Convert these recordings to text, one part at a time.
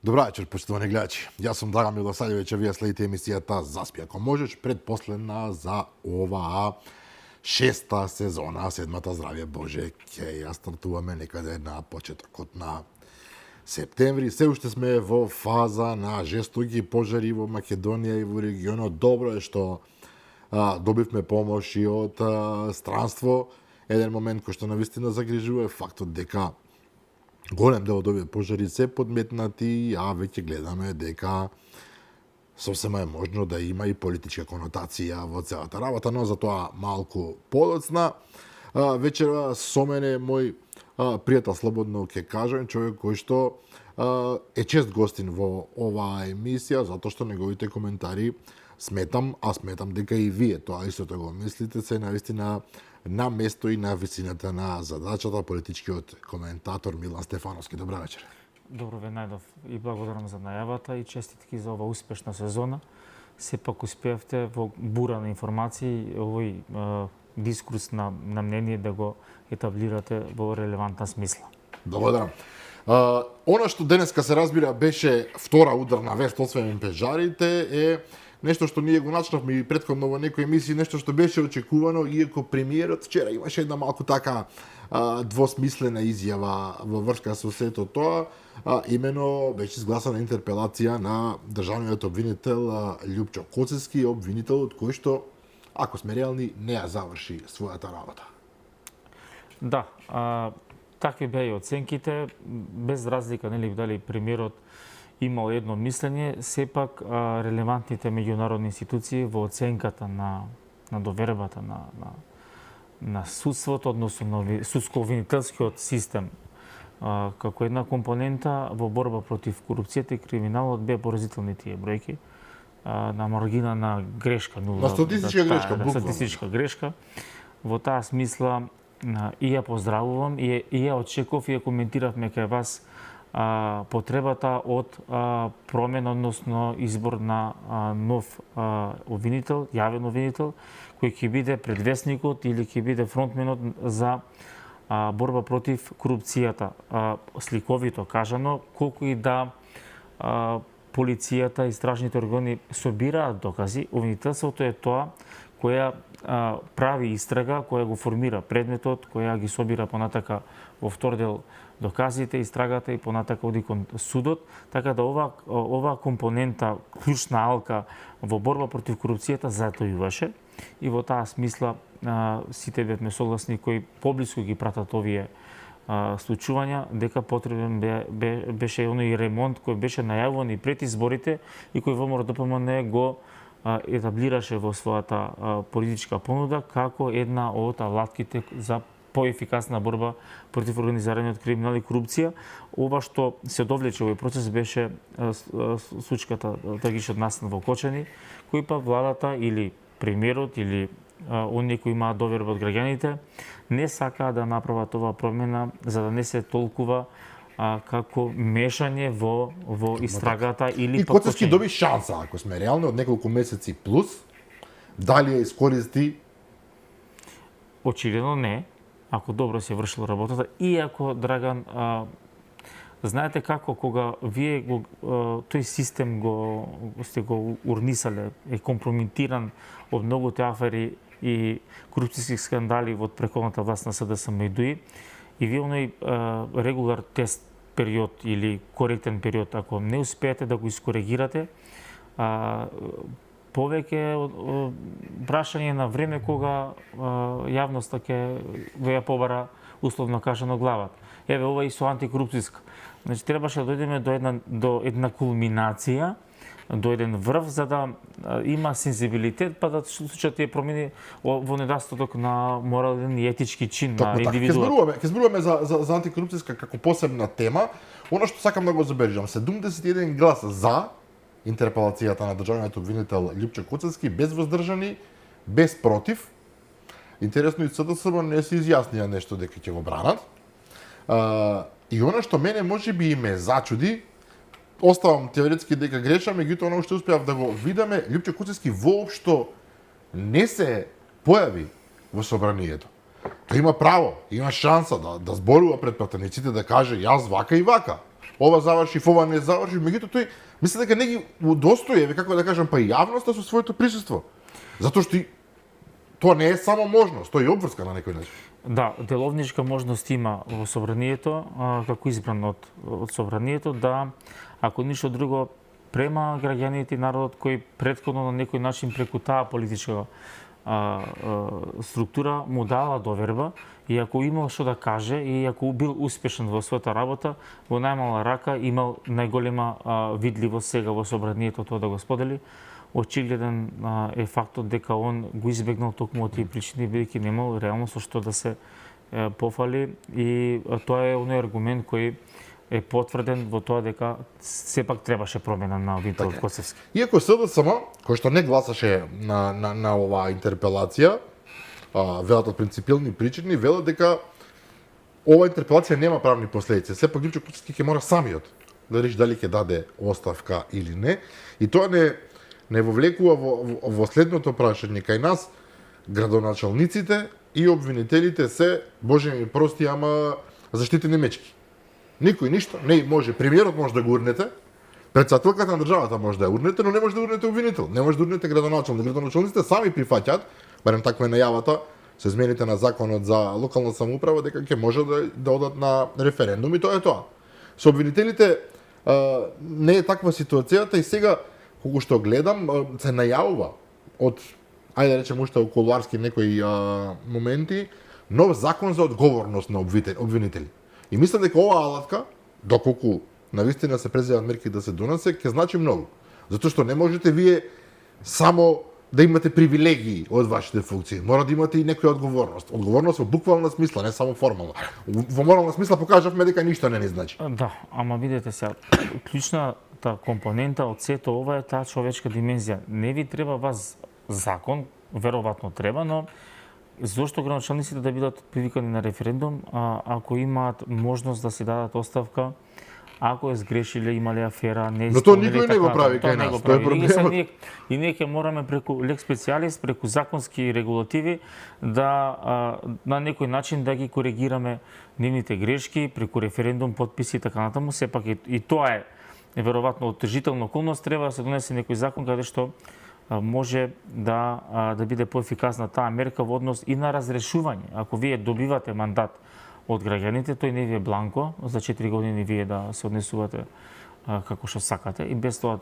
Добра вечер, почитувани гледачи. Јас сум Драган Милосавлjević, вие следите емисијата Заспи ако можеш, предпоследна за оваа шеста сезона, седмата здравје Боже, ќе ја стартуваме некаде на почетокот на септември. Се уште сме во фаза на жестоки пожари во Македонија и во регионот. Добро е што добивме помош и од странство. Еден момент кој што навистина загрижува е фактот дека голем дел од овие пожари се подметнати, а веќе гледаме дека сосема е можно да има и политичка конотација во целата работа, но за тоа малку подоцна. Вечера со мене мој пријател, слободно ќе кажем, човек кој што е чест гостин во оваа емисија, затоа што неговите коментари сметам дека и вие тоа истото го мислите, се навистина на место и на висината на задачата. Политичкиот коментатор Милан Стефановски. Добра вечер. Добро ве најдов и благодарам за најавата и честитки за ова успешна сезона. Сепак успеавте во бура на информации овој дискурс на мнение да го етаблирате во релевантна смисла. Благодарам. Она што денеска се разбира беше втора ударна вест освен пежарите е нешто што ние го начнавме и претходно во некои емисии, нешто што беше очекувано, иако премиерот вчера имаше една малку така двосмислена изјава во врска со сето тоа, имено беше изгласана интерпелација на државниот обвинител Љупчо Коцевски, обвинителот кој што, ако сме реални, не ја заврши својата работа. Да, такви беа и оценките, без разлика нели дали премиерот имал едно мислење, сепак релевантните меѓународни институции во оценката на довербата на судството, односно на судско-обвинителскиот систем, како една компонента во борба против корупцијата и криминалот беа поразителни тие бројки, на маргина на грешка, на статистичка грешка, буквално. Статистичка грешка. Во таа смисла и ја поздравувам и ја очекував и ја коментиравме кај вас потребата од промена, односно избор на нов обвинител, јавен обвинител, кој ќе биде предвесникот или ќе биде фронтменот за борба против корупцијата. Сликовито кажано, колку и да полицијата и стражните органи собираат докази, обвинителството е тоа која прави истрага, која го формира предметот, која ги собира понатака во втор дел доказите, истрагата и понатака оди кон судот, така да ова компонента, клучна алка во борба против корупцијата затојуваше и во таа смисла сите бевме согласни кои поблиску ги пратат овие случувања, дека потребен беше оној ремонт кој беше најавуван и пред изборите и кој ВМРО-ДПМН го етаблираше во својата политичка понуда како една од алатките за поефикасна борба против организираниот криминал и корупција. Ова што се довлече овој процес беше случката трагичниот настан во Кочани, кој па владата или премиерот или оние кои имаат доверба од граѓаните не сакаа да направат оваа промена за да не се толкува како мешање во истрагата или и Коцевски доби шанса, ако сме реални, од неколку месеци плюс, дали ја искористи? Очигледно не, ако добро се вршила работата, иако Драган, знаете како кога вие тој систем сте го урнисале, е компрометиран од многуте афери и корупцијски скандали во претходната власт на СДСМ и ДУИ, и вие оној регулар тест период или коректен период, ако не успеете да го искоригирате, повеќе прашање на време кога јавноста ќе ја побара условно кажано главата. Еве ова и со антикорупцијска. Значи требаше да дојдеме до една кулминација, до еден врв за да има сензибилитет па да случат тие промени во недостаток на морален и етички чин на индивидуот. Ќе зборуваме за антикорупцијска како посебна тема. Она што сакам да го забележам, 71 глас за интерпелацијата на државниот обвинител Љупчо Коцевски, без воздржани, без против. Интересно и СДСМ не се изјаснија нешто дека ќе го бранат. И она што мене можеби и ме зачуди, оставам теоретски дека грешам, меѓутоа оно што успеав да го видиме, Љупчо Коцевски воопшто не се појави во собранието. Тој има право, има шанса да зборува пред пратениците, да каже јас вака и вака. ова заврши, ова не заврши, меѓутоа тој мисли дека не ги удостои, како да кажам, па и јавноста со своето присуство. Затоа што тоа не е само можност, тоа е обврска на некој начин. Да, деловничка можност има во собранието, како избран од собранието, да, ако ништо друго, према граѓаните и народот кој претходно на некој начин преку таа политичка структура му дала доверба и ако имал што да каже и ако бил успешен во својата работа, во најмала рака имал најголема видливост сега во собранието тоа да го сподели. Очигледен е фактот дека он го избегнал токму од тие причини, бидејќи немал реално со што да се пофали и тоа е оној аргумент кој е потврден во тоа дека сепак требаше промена на Витол Коцевски. Иако СДСМ, кој што не гласаше на оваа интерпелација, велат од принципилни причини, велат дека оваа интерпелација нема правни последици. Сепак Витол Коцевски ќе мора самиот да реши дали ќе даде оставка или не, и тоа не вовлекува во следното прашање кај нас, градоначалниците и обвинителите се, боже ми прости, ама заштитени мечки. Никој ништо, не може, премиерот може да го урнете, председателката на државата може да ја урнете, но не може да урнете обвинител, не може да урнете градоначалник. Градоначалниците сами прифаќаат, барем таква е најавата, со измените на законот за локална самоуправа, дека ќе може да одат на референдум и тоа е тоа. Со обвинителите не е таква ситуацијата и сега, кога што гледам, се најавува од, ајде да речем уште околуарски некои моменти, нов закон за одговорност на обвинители. И мислам дека оваа алатка, доколку навистина се преземат мерки да се донесе, ќе значи многу. Затоа што не можете вие само да имате привилегии од вашите функции. Мора да имате и некоја одговорност. Одговорност во буквална смисла, не само формална. Во морална смисла покажавме дека ништо не ни значи. Да, ама видете сега, клучната компонента од сето ова е таа човечка димензија. Не ви треба вас закон, веројатно треба, но зошто градоначалниците да бидат привикани на референдум, ако имаат можност да си дадат оставка, ако е сгрешиле, имале афера, не но тоа никој не го прави кај нас, тоа е проблемот. И ние ќе мораме преку лек специјалист, преку законски регулативи да на некој начин да ги коригираме нивните грешки преку референдум, подписи и така натаму. Сепак и тоа е веројатно отежителна околност, треба да се донесе некој закон каде што може да биде поефикасна таа мерка во однос и на разрешување. Ако вие добивате мандат од граѓаните, тој не ви е бланко, за 4 години вие да се однесувате како што сакате и без тоа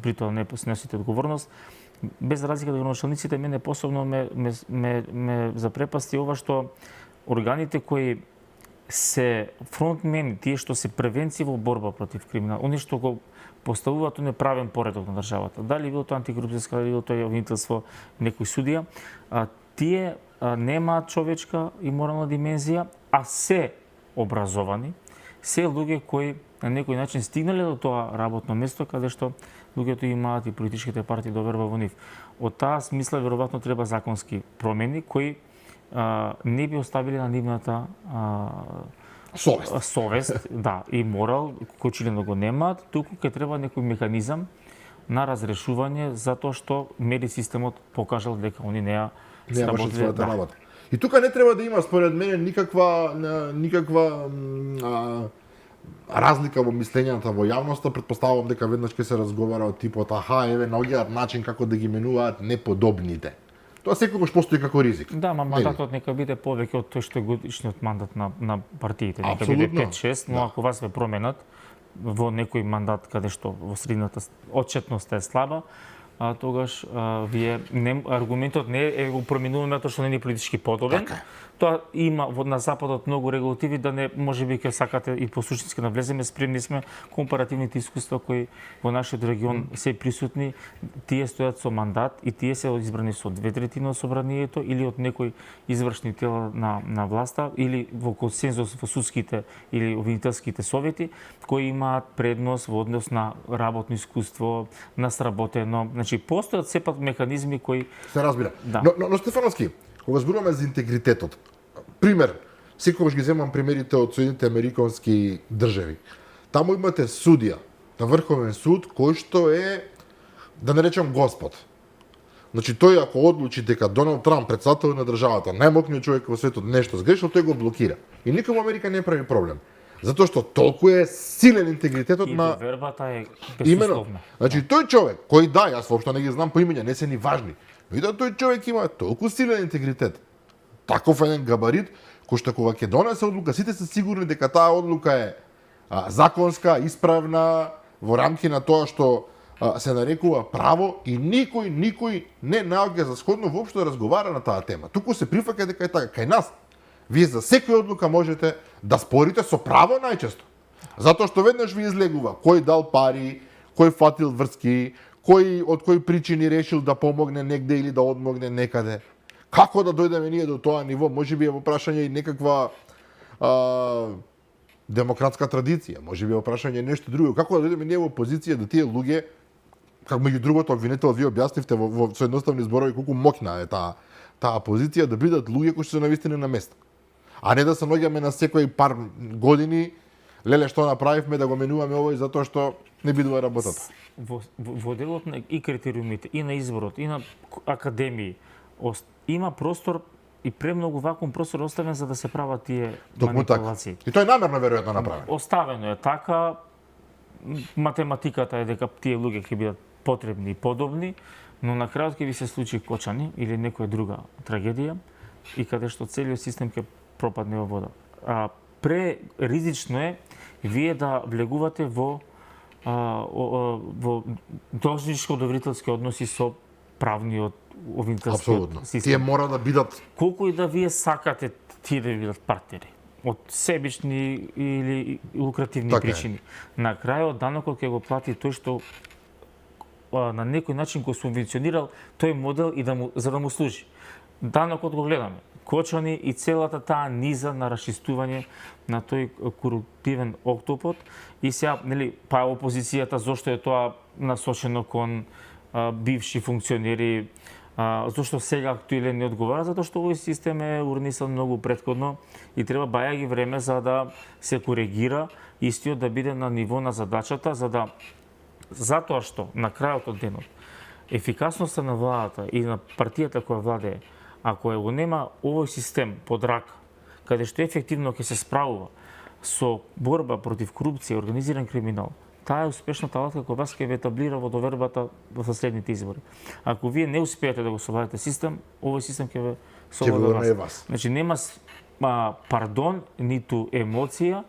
при тоа не снесите одговорност. Без разлика од градоначалниците, мене посебно ме запрепасти ова што органите кои се фронтмени, тие што се превенција во борба против криминал, они што го поставуваат неправен поредок на државата. Дали било тоа антикорупцијска, дали било тоа обвинителство, некој судија, тие немаат човечка и морална димензија, а се образовани, се луѓе кои на некој начин стигнале до тоа работно место каде што луѓето имаат и политичките партии доверба во нив. Од таа смисла веројатно треба законски промени кои не би оставиле на нивната совест, да, и морал, кој очигледно го немаат, туку ќе треба некој механизам на разрешување затоа што меди системот покажал дека они не ја сработиле својата работа. И тука не треба да има според мене никаква разлика во мислењата во јавноста. Претпоставувам дека веднаш ќе се разговара од типот еве наоѓаат начин како да ги менуваат неподобните. Тоа секогаш постои како ризик. Да, мандатот нека биде повеќе од тој што е годишниот мандат на партиите, нека биде 5-6, но ако вас ве променат во некој мандат каде што во средината отчетноста е слаба, тогаш вие аргументот не е го променуваме тоа што не е политички подобен. Тоа има на западот многу регулативи да не можеби ќе сакате и по суштински навлеземе, спремни сме компаративните искуства кои во нашиот регион се присутни, тие стојат со мандат и тие се избрани со 2/3 од собранието или од некои извршни тела на власта или во консензус во судските или обвинителските совети кои имаат предност во однос на работно искуство, на сработено. Значи постојат сепак механизми кои се разбира. Да. Но Стефановски, кога зборуваме за интегритетот, пример, секогаш ги земам примерите од Соединените американски држави. Таму имате судија на Врховен суд кој што е, да не речем Господ. Значи тој ако одлучи дека Доналд Трамп, председател на државата, најмокниот човек во светот, нешто сгрешил, тој го блокира. И никој во Америка не прави проблем. Затоа што толку е силен интегритетот И на довербата е имено. безусловна. Значи тој човек кој да, јас воопшто не ги знам по имења, не се ни важни. Но и да тој човек има толку силен интегритет, таков еден габарит, кој што кога ќе донесе одлука, сите се сигурни дека таа одлука е законска, исправна, во рамки на тоа што се нарекува право и никој не наоѓа за сходно воопшто да разговара на таа тема. Туку се прифаќа дека е така. Кај нас, вие за секоја одлука можете да спорите со право најчесто. Затоа што веднаш ви излегува кој дал пари, кој фатил врски, од кои причини решил да помогне негде или да одмогне некаде. Како да дојдеме ние до тоа ниво? Можеби е во прашање и некаква демократска традиција, можеби е во прашање нешто друго. Како да дојдеме ние во позиција да тие луѓе, како меѓу другото обвинител вие објаснивте со едноставни зборови колку моќна е таа позиција, да бидат луѓе кои се навистина на место. А не да се наоѓаме на секои пар години, леле што направивме да го менуваме овој затоа што не бидува работата. Во делот на и критериумите, и на изборот, и на академии, има простор и премногу вакуум простор оставен за да се прават тие манипулации. И тоа е намерно веројатно направено. Оставено е така, математиката е дека тие луѓе ќе бидат потребни и подобни, но на крајот ќе ви се случи кочани или некоја друга трагедија и каде што целиот систем ќе пропадне во вода. Преризично е вие да влегувате во должничко доверителски односи со правниот обвинителскиот систем. Тие мора да бидат колку и да вие сакате тие да бидат партнери од себични или лукративни така причини. На крајот данокот ќе го плати тој што на некој начин го субвенционирал тој модел и за да му служи. Данокот го гледаме. Кочани и целата таа низа на расчистување на тој коруптивен октопод и сега, нели, па опозицијата зошто е тоа насочено кон бивши функционери, зашто сега актуелен не одговара, затоа што овој систем е урнисан многу претходно и треба бајаги време за да се коригира истиот да биде на ниво на задачата, затоа што на крајот од денот ефикасноста на владата и на партијата која владее, ако го нема овој систем под рака, каде што ефективно ќе се справува со борба против корупција и организиран криминал, таа е успешната алатка која вас ќе ве етаблира во довербата во следните избори. Ако вие не успеете да го совладате систем, овој систем ќе ве совлада вас. Значи нема пардон, ниту емоција,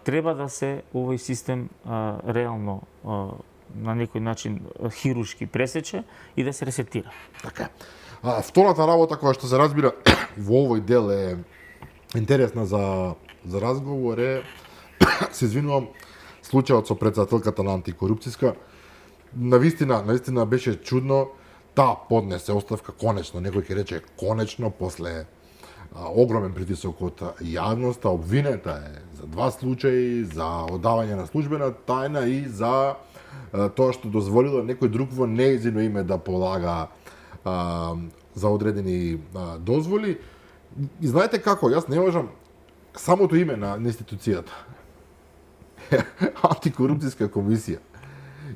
треба да се овој систем реално на некој начин хируршки пресече и да се ресетира. Така. Втората работа која што се разбира во овој дел е интересна за разговор е, се извинувам, случајот со претседателката на антикорупцијска. Навистина беше чудно. Таа поднесе оставка конечно, некој ќе рече конечно, после огромен притисок од јавноста. Обвинета е за 2 случаи, за одавање на службена тајна и за тоа што дозволила некој друг во нејзино име да полага за одредени дозволи. И знаете како, јас не можам самото име на институцијата. Антикорупцијска комисија.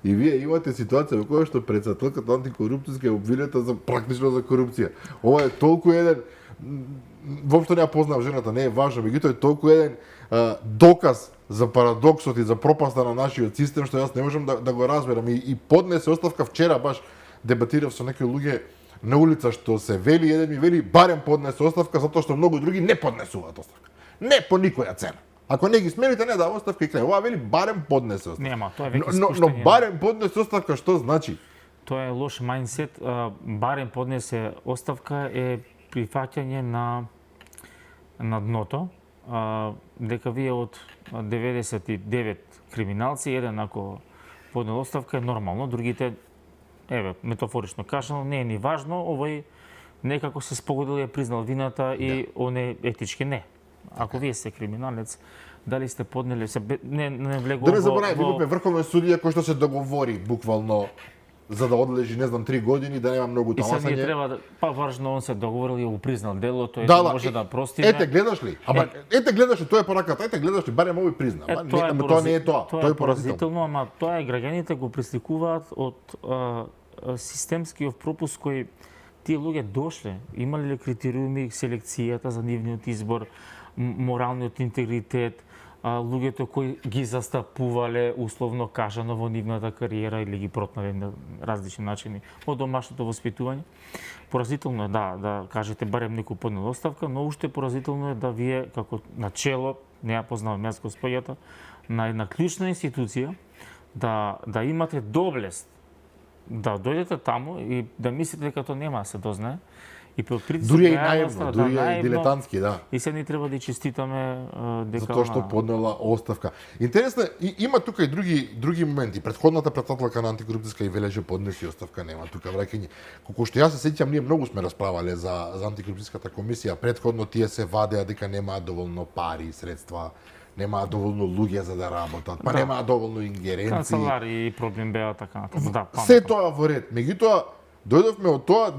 И вие имате ситуација во која што претседателката антикорупцијска е обвинета практично за корупција. Ова е толку еден, воопшто не ја познав жената, не е важно, меѓутоа е толку еден доказ за парадоксот и за пропаста на нашиот систем што јас не можам да го разберам. И поднесе оставка вчера, баш дебатирав со некои луѓе на улица што се вели, еден ми вели барем поднесе оставка затоа што многу други не поднесуваат оставка. Не по никоја цена. Ако не ги смените, не дава оставка и крај. Ова вели барем поднесе оставка. Нема, тоа е веќе спуштање. Но барем поднесе оставка што значи? Тоа е лош мајндсет. Барем поднесе оставка е прифаќање на дното. Дека вие од 99 криминалци, еден ако поднел оставка е нормално, другите, метафорично кажано, не е ни важно, овој некако се спогодил и признал вината и он е етички не. Ако вие сте криминалец, дали сте поднели не влегува да не забораваме, имаме врховен судија кој што се договори буквално за да одлежи, не знам, 3 години, да нема многу таласање. И сега ние треба важно он се договорил и го признал делото, може да простиме. Ете гледаш ли? Тоа е пораката, гледаш ли, барем овој призна. Тоа не е тоа. Тоа е поразително, ама тоа е граѓаните го присликуваат од системскиот пропуск кој тие луѓе дошле, имале ли критериуми селекцијата за нивниот избор, моралниот интегритет, луѓето кои ги застапувале условно кажано во нивната кариера или ги протнале на различни начини во домашното воспитување. Поразително е да кажете барем некој поднел оставка, но уште поразително е да вие како начело, не ја познавам јас господјата, на една клучна институција да имате доблест да дојдете таму и да мислите дека тоа нема да се дознае. И под притисок Дури и на наивно, дури и дилетантски, да. И се ни треба да честитаме дека Затоа што поднела оставка. Интересно е, има тука и други моменти. Претходната председателка на антикорупцијска и велеше поднеси оставка, нема тука враќање. Колку што јас се сеќам, ние многу сме расправале за антикорупцијската комисија. Претходно тие се вадеа дека немаат доволно пари, средства, немаат доволно луѓе за да работат, па немаат доволно ингеренции. канцелари и проблем беа така натаму. Да, Се тоа во ред. Меѓутоа, дојдовме од тоа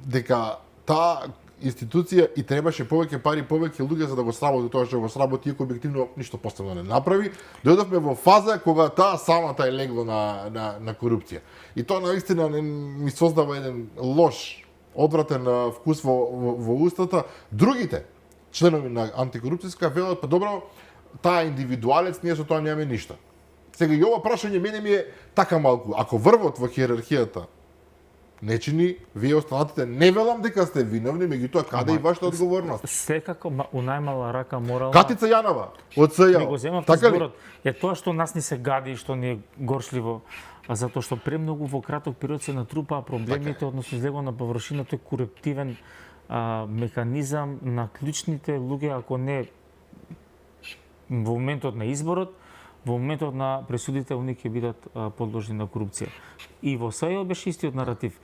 дека таа институција и требаше повеќе пари, повеќе луѓе за да го сработи тоа што го сработи, иако објективно ништо посебно не направи. Дојдовме во фаза кога таа самата е легло на корупција. И тоа наистина ми создава еден лош, одвратен вкус во устата. Другите членови на антикорупцијска велат, па добро, таа индивидуалец, ние со тоа немаме ништо. Сега и ова прашање мене ми е така малку. Ако врвот во хиерархијата не чини, вие останатите не велам дека сте виновни, меѓутоа каде и вашата одговорност? Секако у најмала рака морална. Катица Јанова од СЈ. Не го земав Така ли? изборот. Е тоа што нас ни се гади и што ни е горшливо, затоа што премногу во краток период се натрупаа проблемите, односно излегува на површина тој корептивен механизам на клучните луѓе, ако не во моментот на изборот, во моментот на пресудите, они ќе бидат подложени на корупција. И во СЈ беше истиот наратив.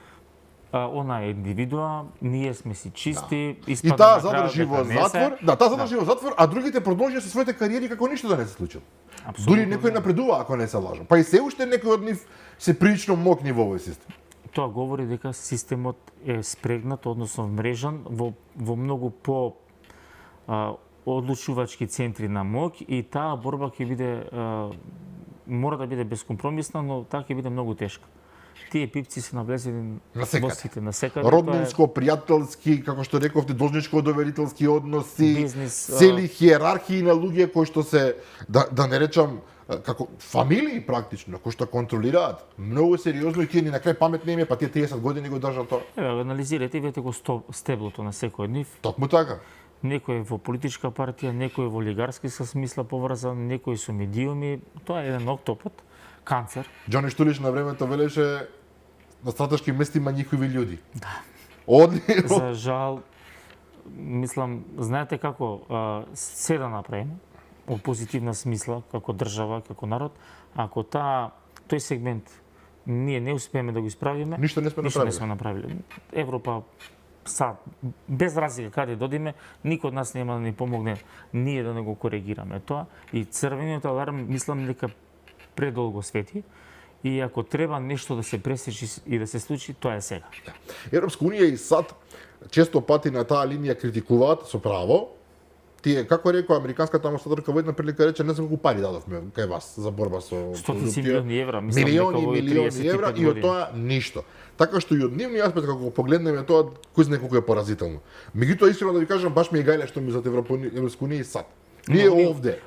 Она е индивидуа, ние сме си чисти, И испада таа на крајот задржи дека во не се. затвор, да, таа задржи во затвор, а другите продолжија со своите кариери како ништо да не се случило. Апсолутно Дури некој напредува, ако не се лажам. Па и се уште некој од нив се прилично мокни во овој систем. Тоа говори дека системот е спрегнат, односно мрежан во многу по одлучувачки центри на моќ и таа борба ќе биде мора да биде безкомпромисна, но таа ќе биде многу тешка. Тие пипци се навлезени во сите на секаде. Роднинско, пријателски, како што рековте, должничко-доверителски односи, Бизнис, цели хиерархии на луѓе кои што се, да не речам, како фамилии практично, кои што контролираат многу сериозно и тие ни на крај памет не им е, па тие 30 години го држат тоа. Анализирате и видите го стеблото на секој од нив. Токму така. Некој во политичка партија, некој во олигарски со смисла поврзан, некој со медиуми. Тоа е еден октопод, канцер. Џони Штулич на времето велеше на стратешки места има нjihovi луѓи. Да. За жал, мислам, знаете како се да направиме во позитивна смисла, како држава, како народ, ако тој сегмент ние не успееме да го исправиме, Ништо не сме направиле. Европа без разлика каде додиме, никој од нас нема да ни помогне ние да не го коригираме тоа. И црвениот аларм, мислам дека предолго свети. И ако треба нешто да се пресечи и да се случи, тоа е сега. Европска унија и САД често пати на таа линија критикуваат со право. Тие, како рекоа американската амбасадорка во една прилика рече, не знам колку пари дадовме кај вас за борба со стотици милиони евра, мислам милиони евра и од тоа ништо. Така што и од нивни аспект како го погледнеме тоа, кој знае колку е поразително. Меѓутоа искрено да ви кажам, баш ми е гајле што ми за Европска унија и САД. Ние овде.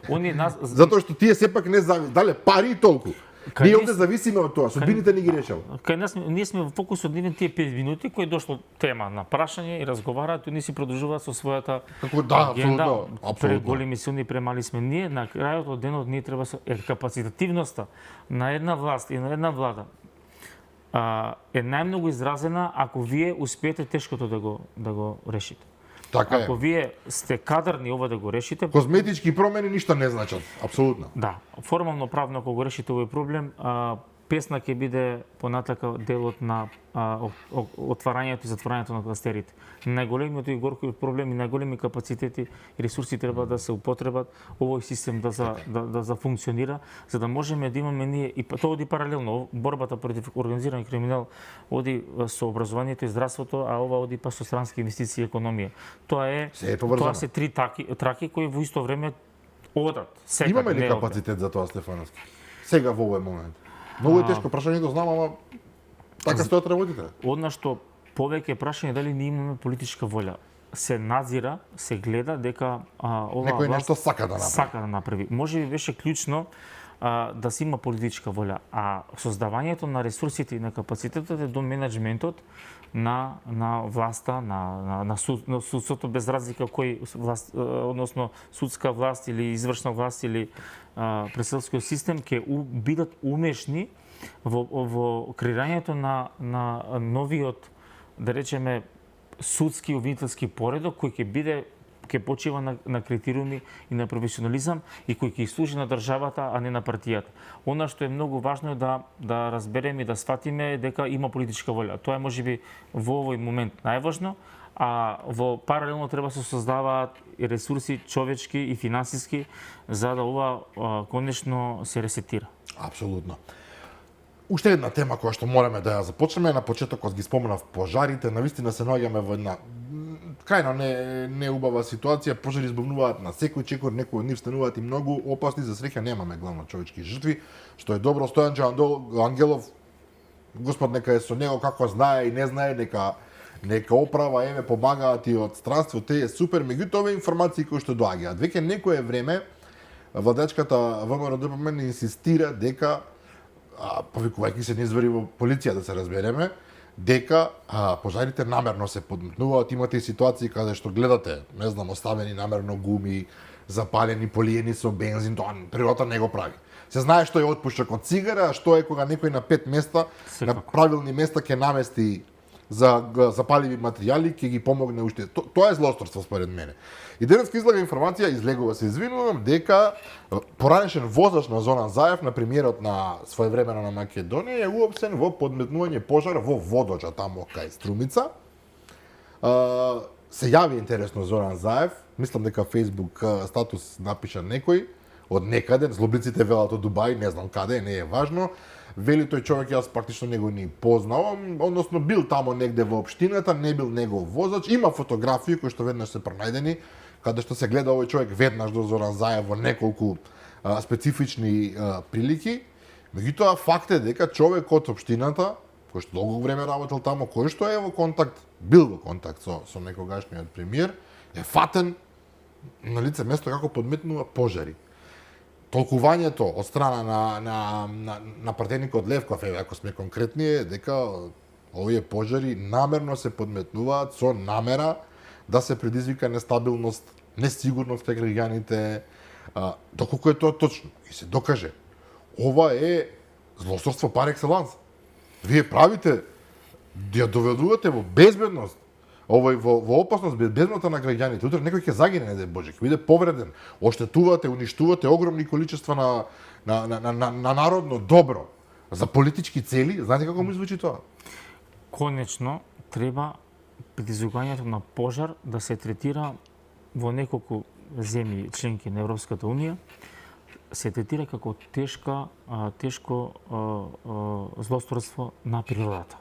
Затоа што тие сепак не дале пари и толку. Ние овде зависиме од тоа, судбините ни ги решава. Кај нас ние сме во фокусот нивен тие 5 минути кои дошло тема на прашање и разговараат и ние си продолжуваат со својата агенда. Преголеми силни, премали сме ние. На крајот од денот ние треба капацитативноста на една власт и на една влада е најмногу изразена ако вие успеете тешкото да го решите. Така е. Ако вие сте кадарни ова да го решите, козметички промени ништо не значат, апсолутно. Да, формално правно ако го решите овој проблем, Песна ќе биде понатака делот на отварањето и затворањето на кластерите. Најголемиот и горки проблем и најголеми капацитети и ресурси треба да се употребат овој систем да зафункционира, за да можеме да имаме ние и тоа оди паралелно борбата против организиран криминал оди со образованието и здравството, а ова оди па со странски инвестиции и економија. Тоа се три траки кои во исто време одат. Имаме ли капацитет за тоа, Стефановски? Сега во овој момент. Многу е тешко прашањето, знам, ама така стојат работите. Одна што повеќе прашање дали ние имаме политичка волја. се надзира, се гледа дека оваа Некој власт нешто сака да направи. сака да направи. Може би беше клучно да се има политичка воља, а создавањето на ресурсите и на капацитетот е до менеджментот на власта, на судството, без разлика кој власт, односно судска власт или извршна власт или преселскиот систем ќе бидат умешни во креирањето на новиот, да речеме, судски обвинителски поредок кој ќе почива на критериуми и на професионализам и кој ќе служи на државата, а не на партијата. Она што е многу важно е да разбереме и да сватиме дека има политичка воља. Тоа е можеби во овој момент најважно, а во паралелно треба да се создаваат и ресурси човечки и финансиски за да ова конечно се ресетира. Апсолутно. Уште една тема која што мораме да ја започнеме, на почетокот ги споменав пожарите, навистина се наоѓаме во една крајно не убава ситуација, пожари избавнуваат на секој чекор, некои од нив стануваат и многу опасни, за среќа немаме главно човечки жртви, што е добро. Стојанче Ангелов, Господ нека е со него, како знае и не знае, нека оправа, еве помагаат и од странство, те е супер, меѓутоа овие информации кои што доаѓаат. Веќе некое време владечката ВМРО ДПМН инсистира дека повикувајќи се низвери во полиција да се разбереме, дека пожарите намерно се подметнуваат. Имате и ситуации каде што гледате, не знам, оставени намерно гуми, запалени, полиени со бензин, тоа природата не го прави. Се знае што е отпушчак од цигара, а што е кога некој на 5 места, на правилни места ќе намести за запаливи материјали, ќе ги помогне уште. Тоа е злосторство според мене. И денеска излага информација, излегува се извинувам, дека поранешен возач на Зоран Заев, на премиерот на своевремено на Македонија, е уопсен во подметнување пожар во водоџа тамо кај Струмица. Се јави интересно Зоран Заев, мислам дека Facebook статус напиша некој од некаде, злобниците велат од Дубај, не знам каде, не е важно. Вели тој човек, јас практично него ни познавам, односно бил тамо негде во општината, не бил негов возач. Има фотографии кои што веднаш се пронајдени, каде што се гледа овој човек веднаш до Зоран Заев во неколку специфични прилики. Меѓутоа факт е дека човек од општината, кој што долго време работел тамо, кој што е во контакт, бил во контакт со некогашниот премиер, е фатен на лице место како подметнува пожари. Толкувањето од страна на пратеникот Левков, ако сме конкретни, е дека овие пожари намерно се подметнуваат со намера да се предизвика нестабилност, несигурност кај граѓаните, доколку е тоа точно и се докаже. Ова е злосторство пар екселанс. Вие правите, ја доведувате во безбедност, во опасност безбедноста на граѓаните. Утре некој ќе загине, не дај Боже, ќе биде повреден. Оштетувате, уништувате огромни количества на народно добро за политички цели. Знаете како му звучи тоа? Конечно треба предизвикањето на пожар да се третира во неколку земји членки на Европската унија, се третира како тешко злосторство на природата.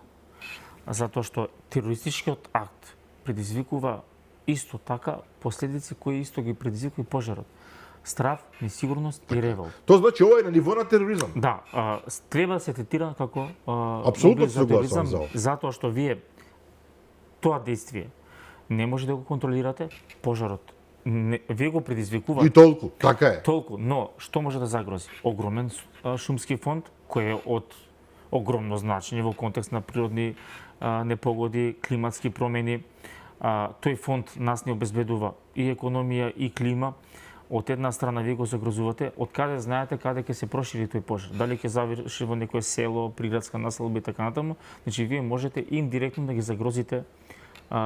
Затоа што терористичкиот акт предизвикува исто така последици кои исто ги предизвикува и пожарот. Страв, несигурност и револ. Тоа значи ова е на ниво на тероризам. Да, треба да се третира како апсолутно согласен за ова. Затоа што вие тоа действие не може да го контролирате, пожарот вие го предизвикувате. И толку, така е. Толку, но што може да загрози? Огромен шумски фонд кој е од огромно значење во контекст на природни непогоди, климатски промени. Тој фонд нас не обезбедува и економија и клима. Од една страна вие го загрозувате, од каде знаете каде ќе се прошири тој пожар? Дали ќе заврши во некое село, приградска населба и така натаму? Значи вие можете индиректно да ги загрозите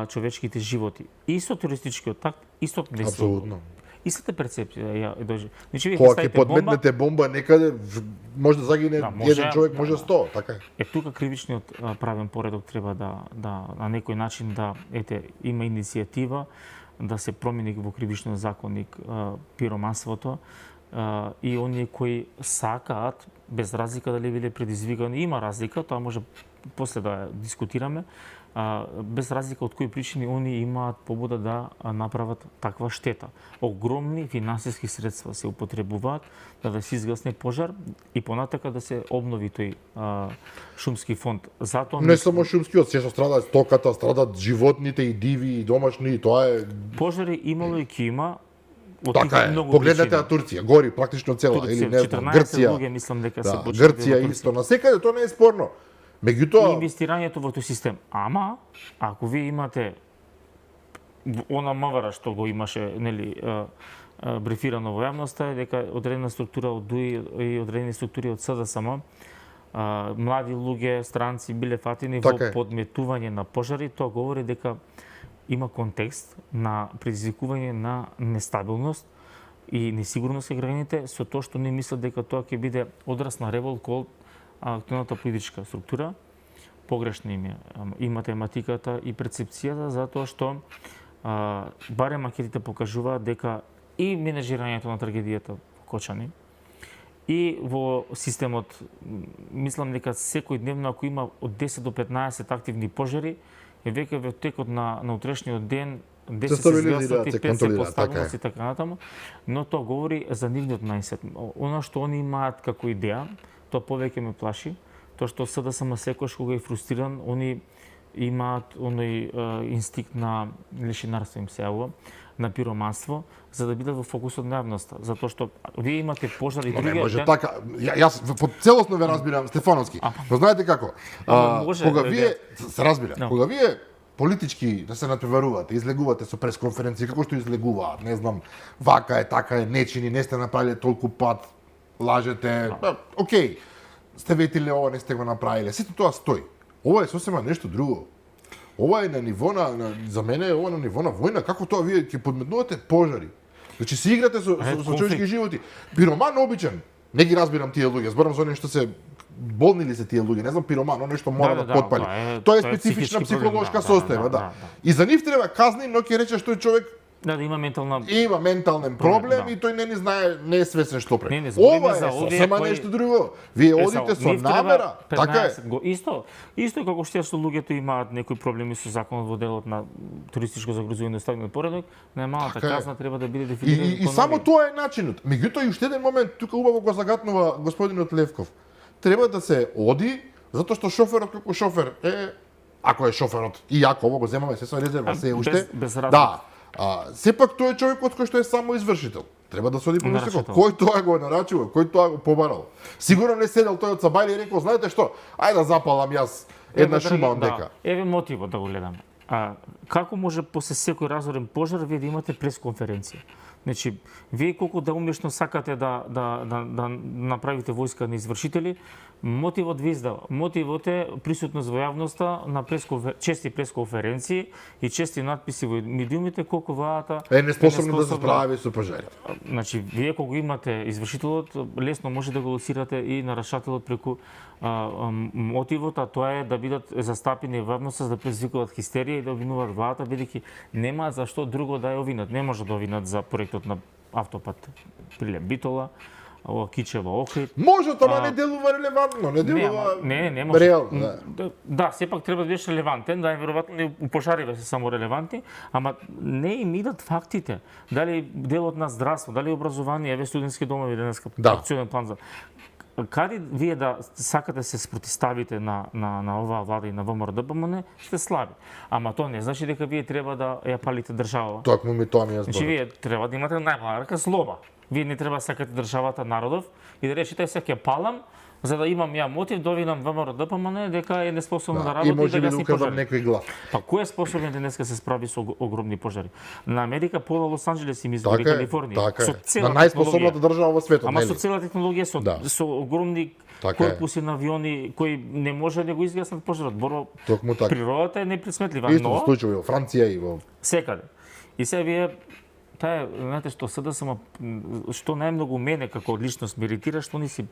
човечките животи. Исто терористичкиот акт, исто действие. Апсолутно. Истата перцепција ја дожи. Значи вие Кога ќе подметнете бомба некаде, може да загине еден човек, може 100, така е. Тука кривичниот правен поредок треба да на некој начин да има иницијатива да се промени во кривичниот законник пироманството и оние кои сакаат, без разлика дали биле предизвикани, има разлика, тоа може после да дискутираме, без разлика од кои причини они имаат побуда да направат таква штета. Огромни финансиски средства се употребуваат да се изгасне пожар и понатака да се обнови тој шумски фонд. Затоа Не само шумскиот, се што страда стоката, страдат животните и диви и домашни, и тоа е пожари имало и ќе има. така е. Погледнете на Турција, гори практично цела или не знам, 14 Грција. луѓе мислам дека се почнати. Грција исто, насекаде тоа не е спорно. Меѓутоа, Инвестирањето во тој систем. Ама, ако вие имате она МВР што го имаше, нели, брифирано во јавноста, е дека одредена структура од ДУИ и одредени структури од СДСМ, млади луѓе, странци биле фатени во подметување на пожари, тоа говори дека има контекст на предизвикување на нестабилност и несигурност кај граѓаните со тоа што не мислат дека тоа ќе биде одраз на револт кол актуелната политичка структура. Погрешна им е и математиката и перцепцијата, затоа што барем анкетите покажуваат дека и менеджирањето на трагедијата во Кочани и во системот, мислам дека секој дневно ако има од 10 до 15 активни пожари, е веќе во текот на утрешниот ден 10 се изгасат и 5 се поставуваат и така натаму, но тоа говори за нивниот мајндсет. Она што они имаат како идеја, тоа повеќе ме плаши, тоа што СДСМ секојаш кога е фрустриран, они имаат оној инстинкт на лишинарство им се јавува, на пироманство, за да бидат во фокусот на јавноста, затоа што вие имате пожар и други. Може така, јас целосно ве разбирам Стефановски. Но знаете како? Кога вие се разбира, кога вие политички да се натпреварувате, излегувате со пресконференции како што излегуваат, не знам, вака е, така е, нечини, не сте направиле толку пат, лажете, окей, сте ветиле ова, не сте го направиле, сето тоа стои. Ова е сосема нешто друго. Ова е на ниво за мене е ова на ниво на војна, како тоа вие ќе подметнувате пожари. Значи се играте со човечки животи. Пироман обичен, не ги разбирам тие луѓе, зборам за оние што се болни ли се тие луѓе, не знам, пироман, оној што мора да потпали. Тоа е специфична психолошка состојба, да. И за нив треба казни, но ќе рече што е човек да има ментален проблем и тој не знае, не е свесен што прави. Ова е сосема нешто друго. Вие одите со намера, така е. Исто како што луѓето имаат некои проблеми со законот во делот на туристичко загрузување и оставување поредок, најмалата казна треба да биде дефинирана. И само тоа е начинот. Меѓутоа и уште еден момент, тука убаво го загатнува господинот Левков. Треба да се оди затоа што шоферот како шофер е, ако е шоферот, и ако ово го земаме се со резерва, се уште. Да. Сепак тој е човекот кој што е само извршител. Треба да се оди помислико. Кој тоа го нарачува, кој тоа го побарал. Сигурно не седел тој од Сабајле и рекол, знаете што, ајде да запалам јас една шума ондека. Еве мотивот да го гледаме. Како може после секој разорен пожар вие да имате пресконференција? Значи, вие колку да умешно сакате да направите војска на извршители, мотивот ви издава. Мотивот е присутност во јавноста на чести пресконференции и чести надписи во медиумите колку ваата е неспособна да се справи со пожарите. Значи, вие кога имате извршителот, лесно може да го лоцирате и нарашателот преку мотивот, а тоа е да бидат застапени во јавноста за да предизвикуваат хистерија и да обвинуваат владата, бидејќи нема зашто друго да ја обвинат. Не може да обвинат за проектот на автопат Прилеп-Битола, Кичево Охрид. Може, тоа не делува релевантно, не делува не може. Реално, да, сепак треба да бидеш релевантен, да веројатно не пожариве се само релевантни, ама не им идат фактите. Дали делот на здравство, дали образование, еве студентски домови денеска акционен план за каде вие да сакате се спротивставите на оваа влада и на ВМРО-ДПМН, сте слаби. Ама тоа не значи дека вие треба да ја палите државава. Токму ми тоа ми е зборот. Значи вие треба да имате најмалка злоба. Вие не треба да сакате државата, народов и да речете се ќе палам за да имам ја мотив да обвинам ВМРО-ДПМН дека е неспособно да работи и може да да укажам некој глас. Па кој е способен денеска се справи со огромни пожари? На Америка пола Лос Анџелес им изгори Калифорнија. Со цела на најспособната држава во светот, ама со цела технологија, со огромни корпуси на авиони кои не може да го изгаснат пожарот. Токму така. Природата е непресметлива, но исто случаи во Франција и во секаде. И се вие таа, знаете што СДСМ, што најмногу мене како личност ме иритира, што они си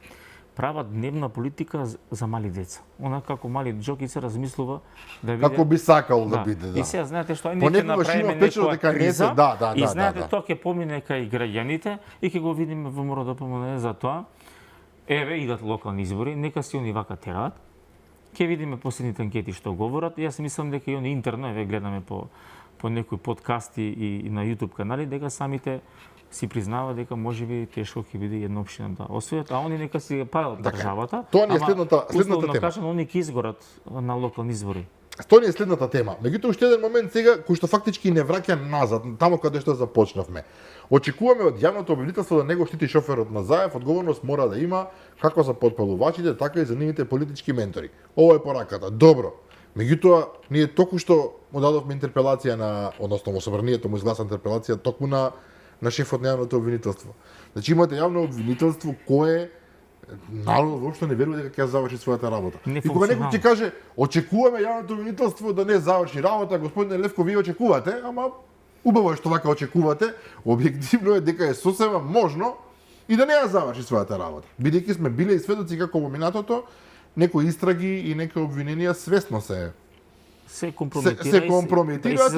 прават дневна политика за мали деца. Она како мали Џоки се размислува да биде како би сакал да биде, да. И сега знаете што, ајде ќе направиме некоја криза, и знаете тоа ќе помине кај граѓаните и ќе го видиме во МРО-ДПМН за тоа. Еве идат локални избори, нека си они вака тераат. Ќе видиме последните анкети што говорат. Јас мислам дека и они интерно ве гледаме по некои подкасти и на YouTube канали дека самите си признава дека можеби тешко ќе биде една општина да освојат, а они нека си прават државата. Тоа ни е следната условно тема. кажано, они ќе изгорат на локални избори. Тоа ни е следната тема. Меѓутоа уште еден момент сега кој што фактички не враќа назад, таму каде што започнавме. Очекуваме од јавното обвинителство да не го штити шоферот на Заев, одговорност мора да има како за потпалувачите, така и за нивните политички ментори. Ова е пораката. Добро. Меѓутоа, ние токму му дадовме интерпелација односно во собранието му изгласа интерпелација токму на шефот на јавното обвинителство. Значи имате јавно обвинителство кое народот воопшто не верува дека ќе заврши својата работа. И кога некој ќе каже, очекуваме јавното обвинителство да не заврши работа, господине Левко, вие очекувате, ама убаво е што вака очекувате, објективно е дека е сосема можно и да не ја заврши својата работа. Бидејќи сме биле и сведоци како во минатото некои истраги и некои обвиненија свесно се компрометираат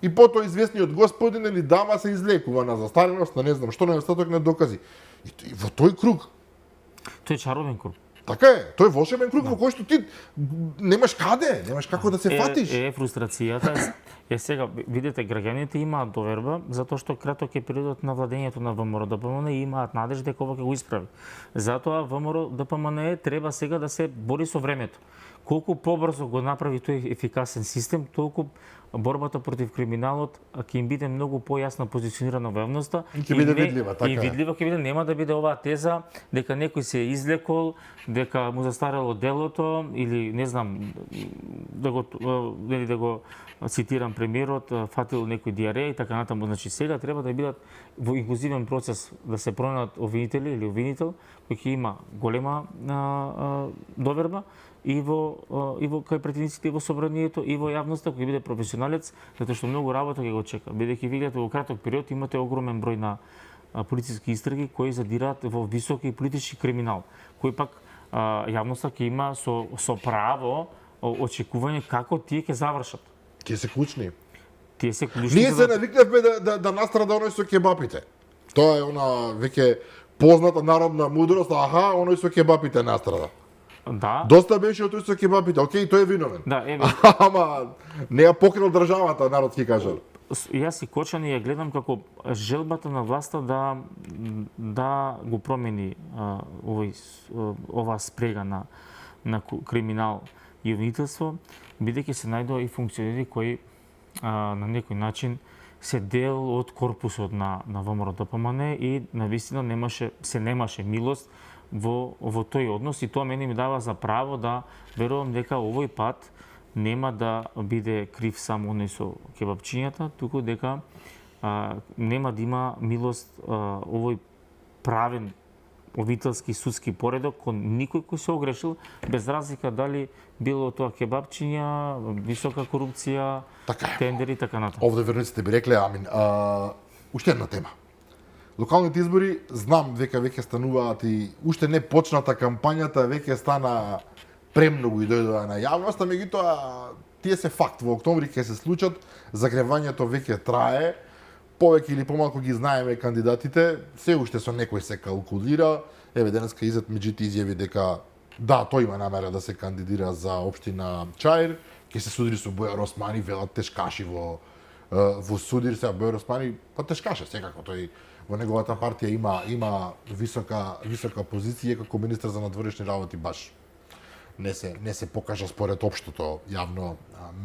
и потоа известниот господин или дама се излекува на застареност, на не знам што, на недостаток на докази. И во тој круг. Тој е чаровен круг. Така е, тој е волшебен круг во кој што ти немаш каде, немаш како да се фатиш. Фрустрацијата е сега, видите, граѓаните имаат доверба затоа што краток е периодот на владењето на ВМРО ДПМН и имаат надеж дека ова ќе го исправи. Затоа ВМРО ДПМН треба сега да се бори со времето. Колку побрзо го направи тој ефикасен систем, толку борбата против криминалот ќе им биде многу појасно позиционирана во јавноста и ќе биде видлива, така. И видлива ќе биде, нема да биде оваа теза дека некој се излекол, дека му застарело делото или не знам да го цитирам премиерот, фатил некој диареја и така натаму. Значи сега треба да бидат во инклузивен процес да се пронајдат обвинители или обвинител кој ќе има голема доверба и во кај претениците, и во собранието, и во јавноста, кој биде професионалец, затоа што многу работа ќе го чека. Бидејќи видите во краток период имате огромен број на политички истраги кои задираат во високи политички криминал, кој пак јавноста ќе има со право очекување како тие ќе завршат. Тие се клучни. Ние се навикнавме да настрада оној со кебапите. Тоа е она веќе позната народна мудрост, оној со кебапите настрада. Да. Доста беше од тој со кебапите, окей, тој е виновен. Да, Ама не ја покрил државата, народ ќе каже. Јас и Кочан ја гледам како желбата на власта да го промени ова спрега на криминал и обвинителство, бидејќи се најдоа и функционери кои на некој начин се дел од корпусот на ВМРО ДПМН и навистина немаше милост во тој однос и тоа мене ми дава за право да верувам дека овој пат нема да биде крив само оној со кебапчињата, туку дека нема да има милост овој правен обвинителски судски поредок кон никој кој се огрешил, без разлика дали било тоа кебапчиња, висока корупција, тендери и така натаму. Овде верниците би рекле амин. Уште една тема. Локалните избори, знам дека веќе стануваат и уште не почната кампањата, веќе стана премногу и дојдоа на јавноста, меѓутоа тие се факт. Во октомври ќе се случат, загревањето веќе трае, повеќе или помалку ги знаеме кандидатите, се уште со некој се калкулира. Еве денеска Изет Меджити изјави дека да, тој има намера да се кандидира за општина Чаир, ќе се судири со Бојар Османи, велат тешкаши во судир се Бојар Османи, па тешкаше секако тој во неговата партија има висока позиција како министер за надворешни работи, баш не се покажа според општото јавно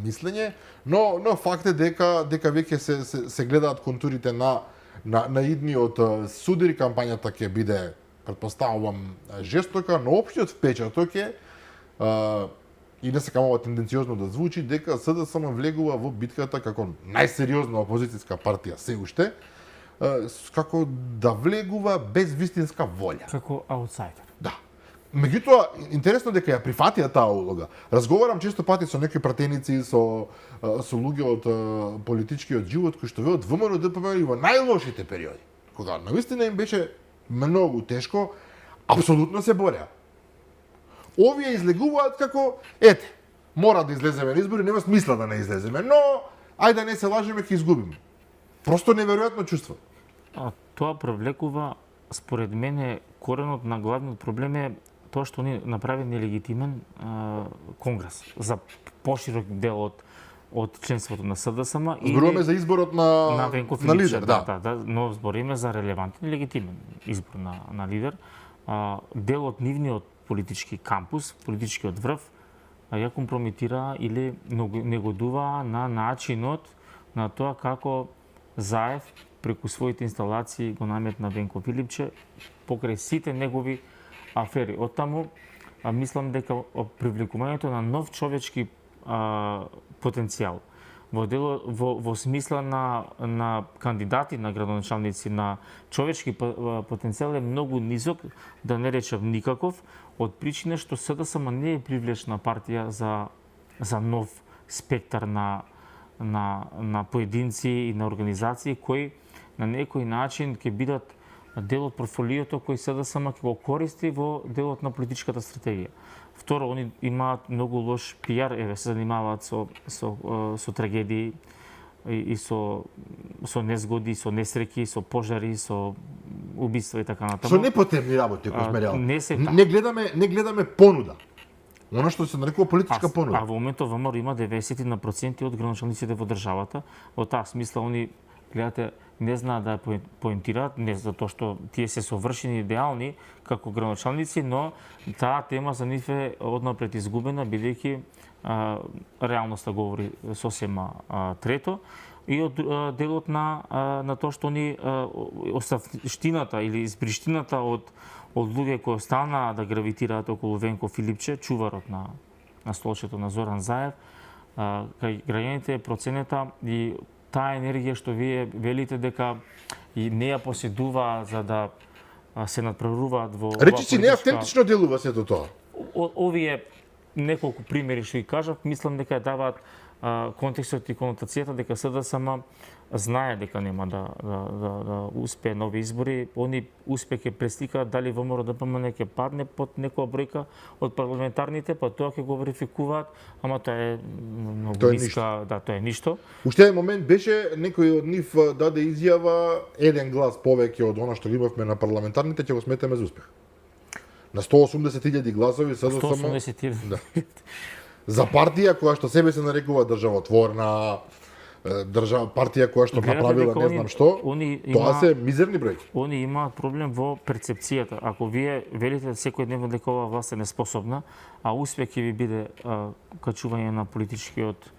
мислење, но факт е дека веќе се гледаат контурите на идниот судир, кампањата ќе биде, претпоставувам, жестока, но општиот впечаток е и не се камава тенденциозно да звучи дека СДСМ влегува во битката како најсериозна опозицијска партија се уште, како да влегува без вистинска волја. Како аутсайдер. Да. Меѓутоа, интересно дека ја прифатија таа улога. Разговарам често пати со некои пратеници, со луѓе од политичкиот живот кои што велат ВМРО ДПМН во најлошите периоди, кога навистина им беше многу тешко, апсолутно се бореа. Овие излегуваат како, мора да излеземе на избори, нема смисла да не излеземе, но ајде да не се лажеме, ќе изгубиме. Просто неверојатно чувство. Тоа привлекува, според мене, коренот на главниот проблем е тоа што они направи нелегитимен конгрес за поширок дел од членството на СДСМ и Зборуваме за изборот на Венко на Филипче, лидер, да. но збориме за релевантен и легитимен избор на лидер. Дел од нивниот политички кампус, политичкиот врв, ја компрометира или негодува на начинот на тоа како Заев преку своите инсталации го наметна Венко Филипче покрај сите негови афери. Оттаму мислам дека привлекувањето на нов човечки потенцијал во смисла на кандидати на градоначалници на човечки потенцијал е многу низок, да не речем никаков, од причина што СДСМ не е привлечна партија за нов спектар на поединци и на организации кои на некој начин ќе бидат дел од портфолиото кој СДСМ ќе го користи во делот на политичката стратегија. Второ, они имаат многу лош пиар, се занимаваат со трагедии и со незгоди, со несреќи, со пожари, со убиства и така натаму. Со непотребни работи, ако сме реални. Не се така. Не гледаме понуда. Оно што се нарекува политичка понуда. А во моментот ВМРО има 90% од градоначалниците во државата. Во таа смисла они, гледате, не знаат да ја поентираат, не затоа што тие се совршени идеални како градоначалници, но таа тема за нив е однапред изгубена, бидејќи реалноста говори сосема трето и од делот на тоа што они оставштината или избриштината од луѓе кои останаа да гравитираат околу Венко Филипче, чуварот на столчето на Зоран Заев, кај граѓаните проценета и таа енергија што вие велите дека и не ја поседува за да се надпреваруваат во Речи си, не автентично делува сето тоа. Овие неколку примери што ги кажав, мислам дека ја даваат контекстот и конотацијата дека СДСМ знае дека нема да успее нови избори. Они успех ќе пресликаат дали ВМРО ДПМН ќе падне под некоја бројка од парламентарните, па тоа ќе го верификуваат, ама тоа е многу ниска, да, тоа е ништо. Уште еден момент беше некој од нив даде изјава еден глас повеќе од она што ги имавме на парламентарните ќе го сметаме за успех. На 180.000 гласови СДСМ 180.000. Да. За партија која што себе се нарекува државотворна, партија која што направила не знам што, тоа се мизерни бројки. Они имаат проблем во перцепцијата. Ако вие велите секојдневно дека оваа власт е неспособна, а успех ќе ви биде качување на политичкиот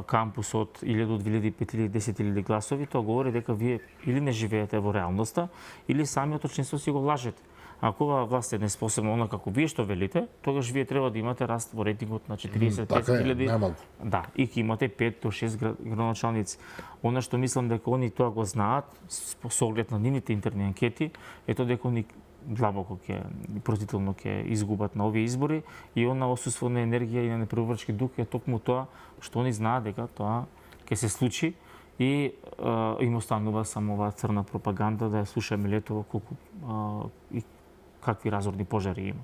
кампус од 1000, 2000, 5000, 10.000 гласови, тоа говори дека вие или не живеете во реалноста, или самиот очинство си го лажете. Ако оваа власт е неспособна, она како вие што велите, тогаш вие треба да имате раст во рейтингот на 40-50.000. Да, и ќе имате 5 до 6 градоначалници. Она што мислам дека они тоа го знаат, со оглед на нивните интерни анкети, е тоа дека они длабоко простително ќе изгубат на овие избори и она отсуство на енергија и на непревршки дух е токму тоа што они знаат дека тоа ќе се случи и им останува само оваа црна пропаганда да ја слушаме летово колку и какви разорни пожари има.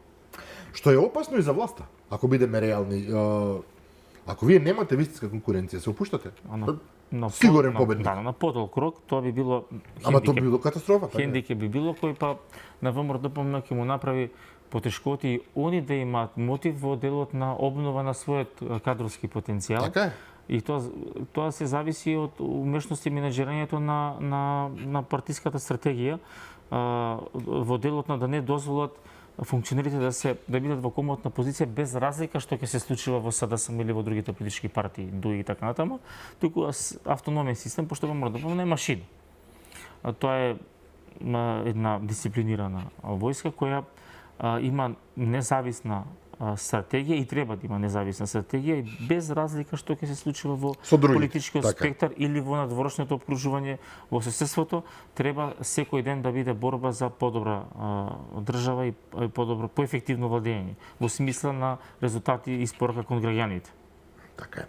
Што е опасно и за власта, ако бидеме реални. Ако вие немате вистинска конкуренција, се опуштате? Сигурен победник. Да, на подол крок, тоа би било Ама тоа би било катастрофа. Хендикеп би било кој па на ВМРО ДПМН ќе му направи потешкоти и они да имаат мотив во делот на обнова на својот кадровски потенцијал. Така е. И тоа се зависи од умешност и менеџирањето на партиската стратегија во делот на да не дозволат функционерите да бидат во комотна позиција без разлика што ќе се случува во СДСМ или во другите политички партии, ДУИ и така натаму, туку автономен систем, пошто ВМРО ДПМН е машина. Тоа е една дисциплинирана војска која има независна стратегија и треба да има независна стратегија и без разлика што ќе се случува во политичкиот спектар или во надворешното обкружување во соседството, треба секој ден да биде борба за подобра држава и подобро, поефективно владење во смисла на резултати и испорака кон граѓаните. Така е.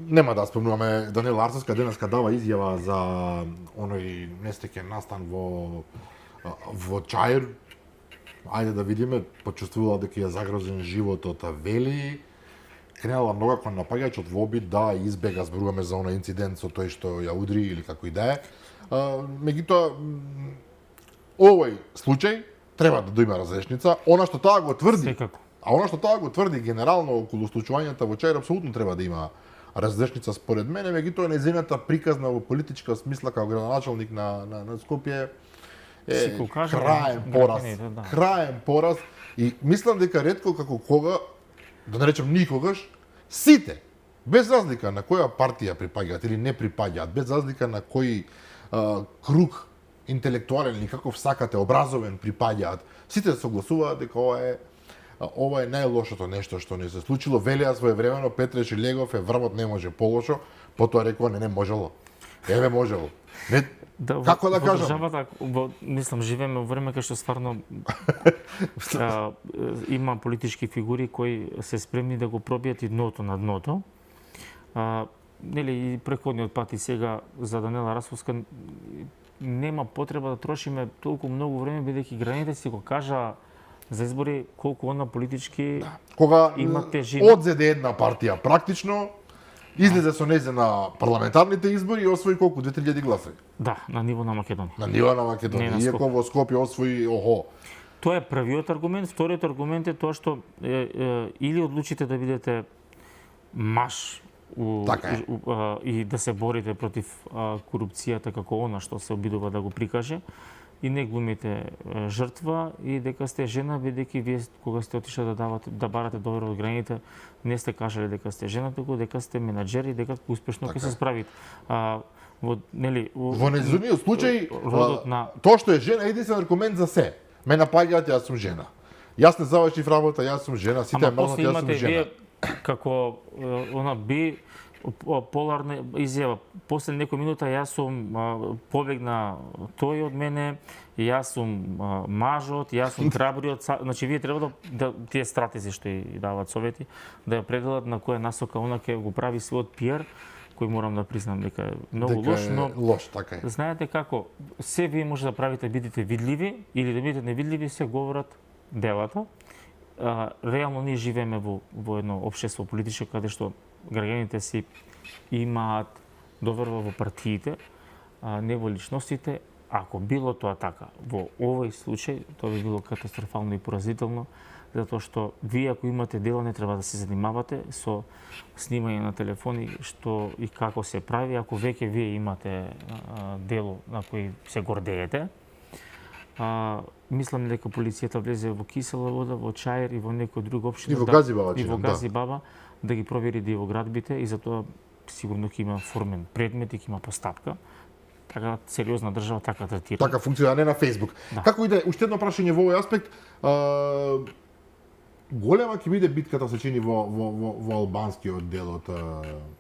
Нема да спомнуваме Даниела Арцевска денеска дава изјава за оној нестекен настан во Чаир. Ајде да видиме, почувствувала дека ја загрозен животот, вели, кренала нога кон напаѓачот во обид да избега, зборуваме за оној инцидент со тој што ја удри или како и да е. Меѓутоа, овој случај треба да доима разрешница. Она што тоа го тврди, Секако. а она што тоа го тврди генерално околу случувањата во Чаир апсолутно треба да има разрешница според мене, меѓутоа нејзината приказна во политичка смисла како градоначалник на Скопје Си го кажа, краен пораз. граѓаните, да. Краен пораз и мислам дека ретко како кога, да не речем никогаш, сите, без разлика на која партија припаѓаат или не припаѓаат, без разлика на кој круг интелектуален или каков сакате образовен припаѓаат, сите се согласуваат дека ова е најлошото нешто што не се случило. Велеа своевремено Петре Шилегов врвот не може полошо, потоа рекол не можело. Еве можело. Не, како да во кажам? државата, мислам, живееме во време кај што стварно има политички фигури кои се спремни да го пробијат и дното на дното. Нели и преходниот пат и сега за Данела Расовска нема потреба да трошиме толку многу време, бидејќи граѓаните си го кажа за избори колку она политички Кога има тежина. одзеде една партија практично, излезе со незе на парламентарните избори и освои колку 2000 гласови. Да, на ниво на Македонија. На нива на Македонија, Не на иако во Скопје освои Тоа е првиот аргумент. Вториот аргумент е тоа што или одлучите да бидете маш Така е. и да се борите против корупцијата како она што се обидува да го прикаже, и не глумите жртва и дека сте жена, бидејќи вие кога сте отишли да барате доверба од граѓаните, не сте кажале дека сте жена, туку дека сте менаџер и дека успешно ќе се справите. Во нејзиниот случај, родот на тоа што е жена е единствен аргумент за се. Ме напаѓаат, јас сум жена. Јас не завршив работа, јас сум жена, сите Ама мрзнат, после јас сум имате жена. вие како она би поларна изјава. После некој минута јас сум побегна тој од мене, јас сум мажот, јас сум храбриот. Значи вие треба да тие стратези што и даваат совети да ја прегледат на која насока она ќе го прави својот пиар, кој морам да признам дека е многу лош, но лош, така е. знаете како, се вие може да правите, бидете видливи или да бидете невидливи, се говорат делата. Реално ние живееме во едно општество политичко каде што граѓаните си имаат доверба во партиите, не во личностите. Ако било тоа така, во овој случај, тоа би било катастрофално и поразително, затоа што вие ако имате дело не треба да се занимавате со снимање на телефони што и како се прави, ако веќе вие имате дело на кој се гордеете. Мислам дека полицијата влезе во Кисела Вода, во Чаир и во некој друг општина. И во Газибаба, и во Газибаба, да ги провери дивоградбите и затоа сигурно ќе има формен предмет и ќе има постапка. Така сериозна држава така третира. Така функционира, не на Facebook. Да. Како иде, уште едно прашање во овој аспект, голема ќе биде битката се чини во албанскиот дел од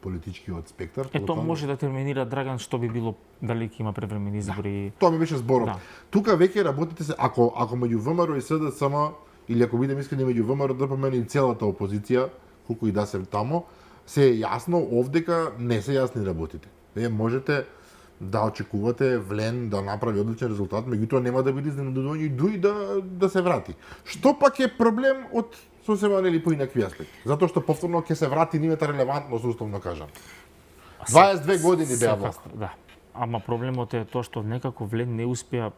политичкиот спектар. Тоа може да терминира Драган што би било дали ќе има превремени избори. Тоа ми беше зборот. Да. Тука веќе работите се, ако меѓу ВМРО и СДСМ, или ако бидем искрени меѓу ВМРО, ДПМН и целата опозиција, колку и да се тамо, се е јасно овдека не се јасни работите. Вие можете да очекувате Влен да направи одличен резултат, меѓутоа нема да биде изненадување и дуи да се врати. Што пак е проблем од сосема нели поинакви аспекти. Затоа што повторно ќе се врати нивната релевантност, условно кажам. 22 години беа власт. Да. Ама проблемот е тоа што некако Влен не успеа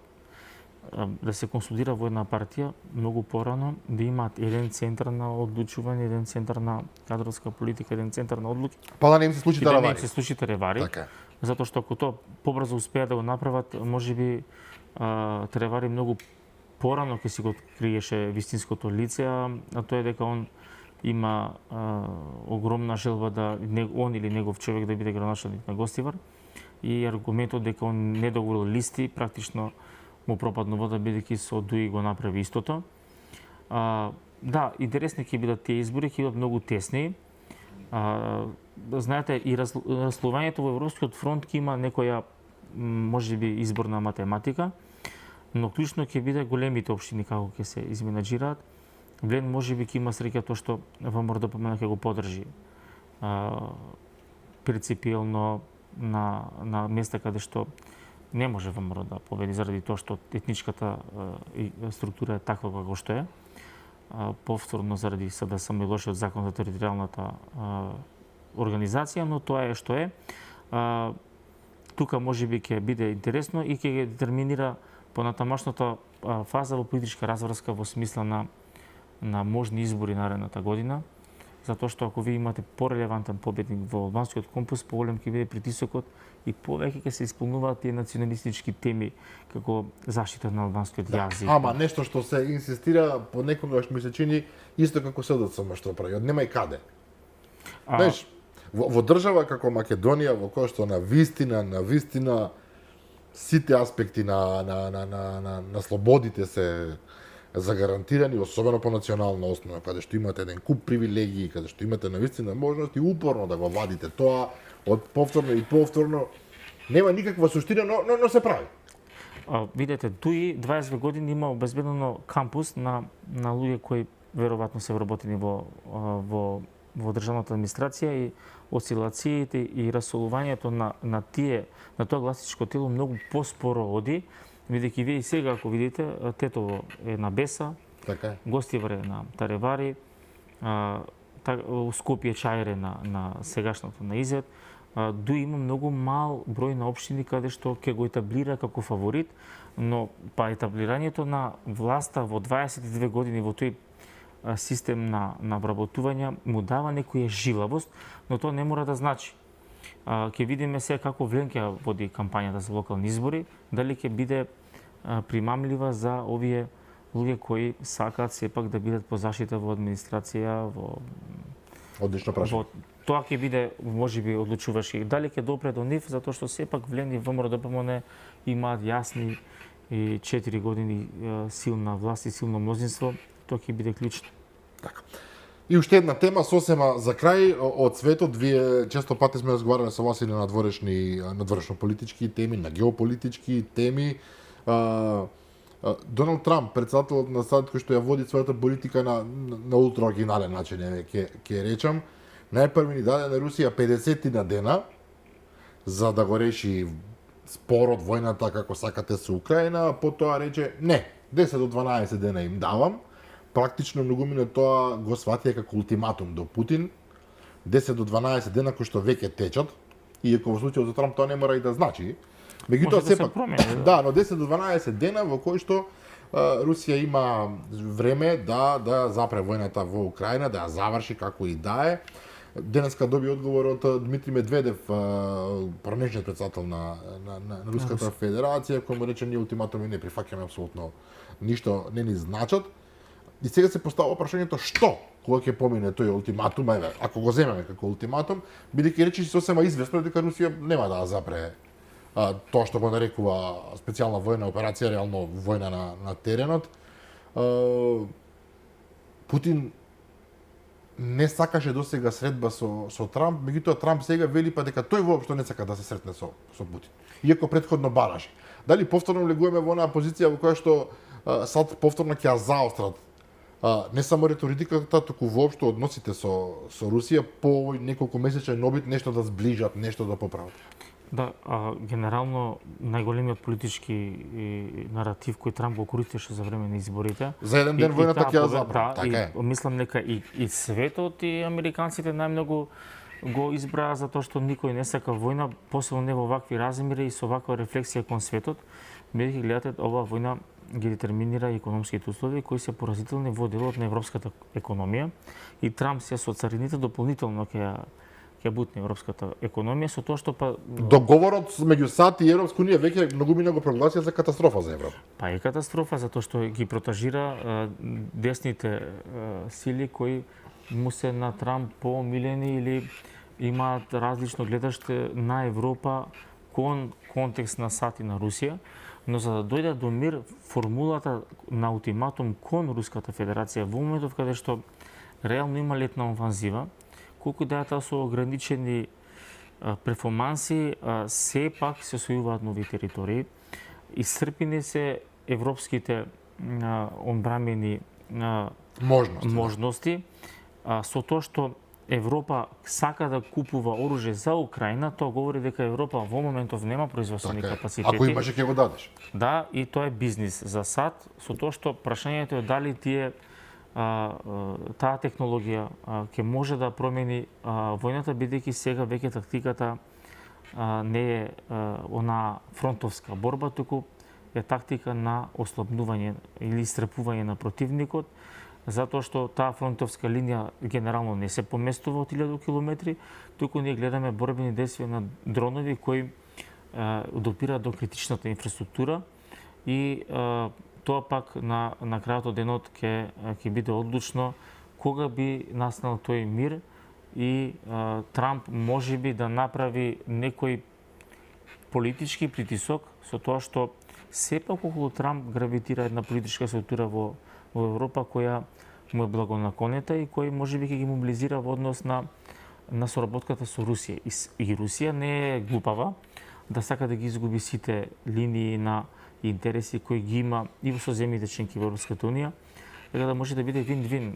да се консолидира во една партија многу порано, да имаат еден центар на одлучување, еден центар на кадровска политика, еден центар на одлуки. Па да не им се случи и да не им ревари. се случи ревари. Така. Затоа што ако тоа побрзо успеа да го направат, можеби Тревари многу порано ќе си го откриеше вистинското лице, а тоа е дека он има огромна желба да он или негов човек да биде градоначалник на Гостивар и аргументот дека он не договорил листи практично му пропадна вода бидејќи со Дуи го направи истото. Да, интересни ќе бидат тие избори, ќе бидат многу тесни. Знаете, и раслувањето во Европскиот фронт ќе има некоја можеби изборна математика, но клучно ќе биде големите општини како ќе се изменаџираат. Влен можеби ќе има среќа тоа што ВМРО ДПМН ќе го подржи принципиелно на места каде што не може ВМРО да победи заради тоа што етничката структура е таква како што е. Повторно заради СДСМ и лошиот закон за територијалната организација, но тоа е што е. Тука можеби ќе биде интересно и ќе ги детерминира понатамошната фаза во политичка разврска во смисла на можни избори наредната година, затоа што ако ви имате порелевантен победник во албанскиот компус, поголем ќе биде притисокот и повеќе ќе се исполнуваат тие националистички теми како заштита на албанскиот јазик. Ама нешто што се инсистира понекогаш ми се чини исто како СДСМ што прави, од нема и каде. Знаеш, во држава како Македонија, во која што на вистина сите аспекти на слободите се загарантирани, особено по национална основа, каде што имате еден куп привилегии, каде што имате навистина можности упорно да го вадите тоа од повторно и повторно, нема никаква суштина, но се прави. Видете, туи 20 години има обезбедено кампус на луѓе кои веројатно се вработени во државната администрација и осцилациите и расолувањето на тоа гласичко тело многу поспоро оди, бидејќи вие и сега ако видите Тетово е на Беса, Така е. Гостивар е на Таревари, Скопје Чајре на сегашното на Изет, Дуи има многу мал број на општини каде што ќе го етаблира како фаворит, но па етаблирањето на власта во 22 години во тој систем на вработување му дава некоја жилавост, но тоа не мора да значи. Ќе видиме сега како Вленке води кампањата за локални избори, дали ќе биде примамлива за овие луѓе кои сакаат сепак да бидат по заштита во администрација, Одлично прашање. Тоа ќе биде можеби одлучуваш и дали ќе допре до нив, затоа што сепак Влен и ВМРО-ДПМН имаат јасни 4 години силна власт и силно мнозинство, тоа ќе биде клучно. Така. И уште една тема сосема за крај од светот. Вие често пати сме разговарале со вас и на надворешно политички теми, на геополитички теми. Доналд Трамп, председателот на САД, кој што ја води својата политика на ултра оригинален начин, ќе речам, најпрви ни даде на Русија 50 на дена за да го реши спорот, војната како сакате со Украина, потоа рече не, 10 до 12 дена им давам. Практично многу мине тоа го сватија како ултиматум до Путин. 10 до 12 дена кои што веќе течат, иако во случајот за Трамп тоа не мора и да значи. Меѓутоа сепак да, но 10 до 12 дена во кои што Русија има време да запре војната во Украина, да ја заврши како и да е. Денеска доби одговор од Дмитрий Медведев, пранешниот председател на Руската Федерација, кој му рече ние ултиматуми не прифаќаме апсолутно ништо не ни значат. И сега се поставува прашањето што кога ќе помине тој ултиматум, ако го земеме како ултиматум, бидејќи речи сосема известно дека Русија нема да запре тоа што го нарекува специјална војна операција, реално војна на теренот. Путин не сакаше досега средба со Трамп, меѓутоа Трамп сега вели па дека тој воопшто не сака да се сретне со Путин. Иако претходно бараше. Дали повторно влегуваме во онаа позиција во која што САД повторно ќе ја заострат не само риториката, туку воопшто односите со Русија по овој неколку месечен обид нешто да зближат, нешто да поправат. Да, генерално најголемиот политички наратив кој Трамп го користеше за време на изборите. За еден ден војната ќе ја забрани. Така е. Мислам дека и светот и американците најмногу го избраа затоа што никој не сака војна, посебно не во вакви размери и со ваква рефлексија кон светот, бидејќи гледате оваа војна ги детерминира економските услови кои се поразителни во делот на европската економија и Трамп се со царините дополнително ќе бутне европската економија со тоа што договорот меѓу САД и Европска унија веќе многу мина го прогласија за катастрофа за Европа. Па е катастрофа затоа што ги протажира десните сили кои му се на Трамп поомилени или имаат различно гледаште на Европа кон контекст на САД и на Русија. Но за да дојде до мир, формулата на ултиматум кон Руската Федерација во моментов каде што реално има летна офанзива, колку да е со ограничени перформанси, сепак се освојуваат нови територии. Исцрпени се европските одбранбени можности, со тоа што Европа сака да купува оружје за Украина, тоа говори дека Европа во моментов нема производствени капацитети. Ако имаше ќе го дадеш. Да, и тоа е бизнис за САД, со тоа што прашањето е дали таа технологија ќе може да промени војната, бидејќи сега веќе тактиката не е она фронтовска борба, туку е тактика на ослабнување или истрепување на противникот, затоа што таа фронтовска линија генерално не се поместува од 1000 километри, туку ние гледаме борбени действија на дронови кои допираат до критичната инфраструктура и тоа пак на крајот од денот ќе биде одлучно кога би настанал тој мир и Трамп можеби да направи некој политички притисок со тоа што сепак околу Трамп гравитира една политичка структура во Европа која му е благонаклонета и кој можеби ќе ги мобилизира во однос на соработката со Русија. И Русија не е глупава да сака да ги изгуби сите линии на интереси кои ги има и со земјите членки во Европската унија, така да може да биде вин-вин.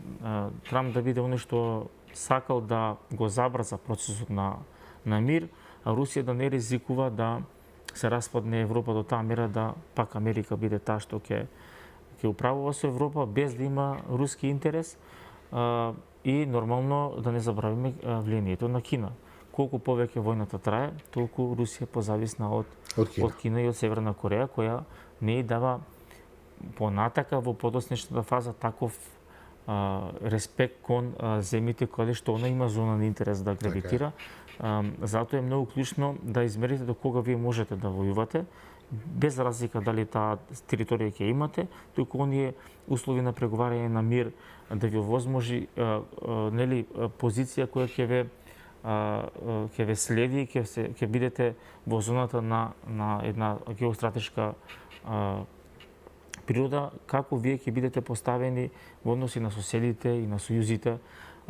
Трамп да биде оно што сакал да го забрза процесот на мир, а Русија да не ризикува да се распадне Европа до таа мера да пак Америка биде таа што ќе управува со Европа без да има руски интерес и нормално да не забравиме влијанието на Кина. Колку повеќе војната трае, толку Русија позависна од Кина и од Северна Кореја, која не ја дава понатака во подоцнешната фаза таков респект кон земите каде што она има зона на интерес да гравитира. Затоа е многу клучно да измерите до кога вие можете да војувате, без разлика дали таа територија ќе имате, туку оние услови на преговарање на мир да ви овозможи нели позиција која ќе ве следи, ќе бидете во зоната на една геостратешка природа, како вие ќе бидете поставени во односи на соседите и на сојузите.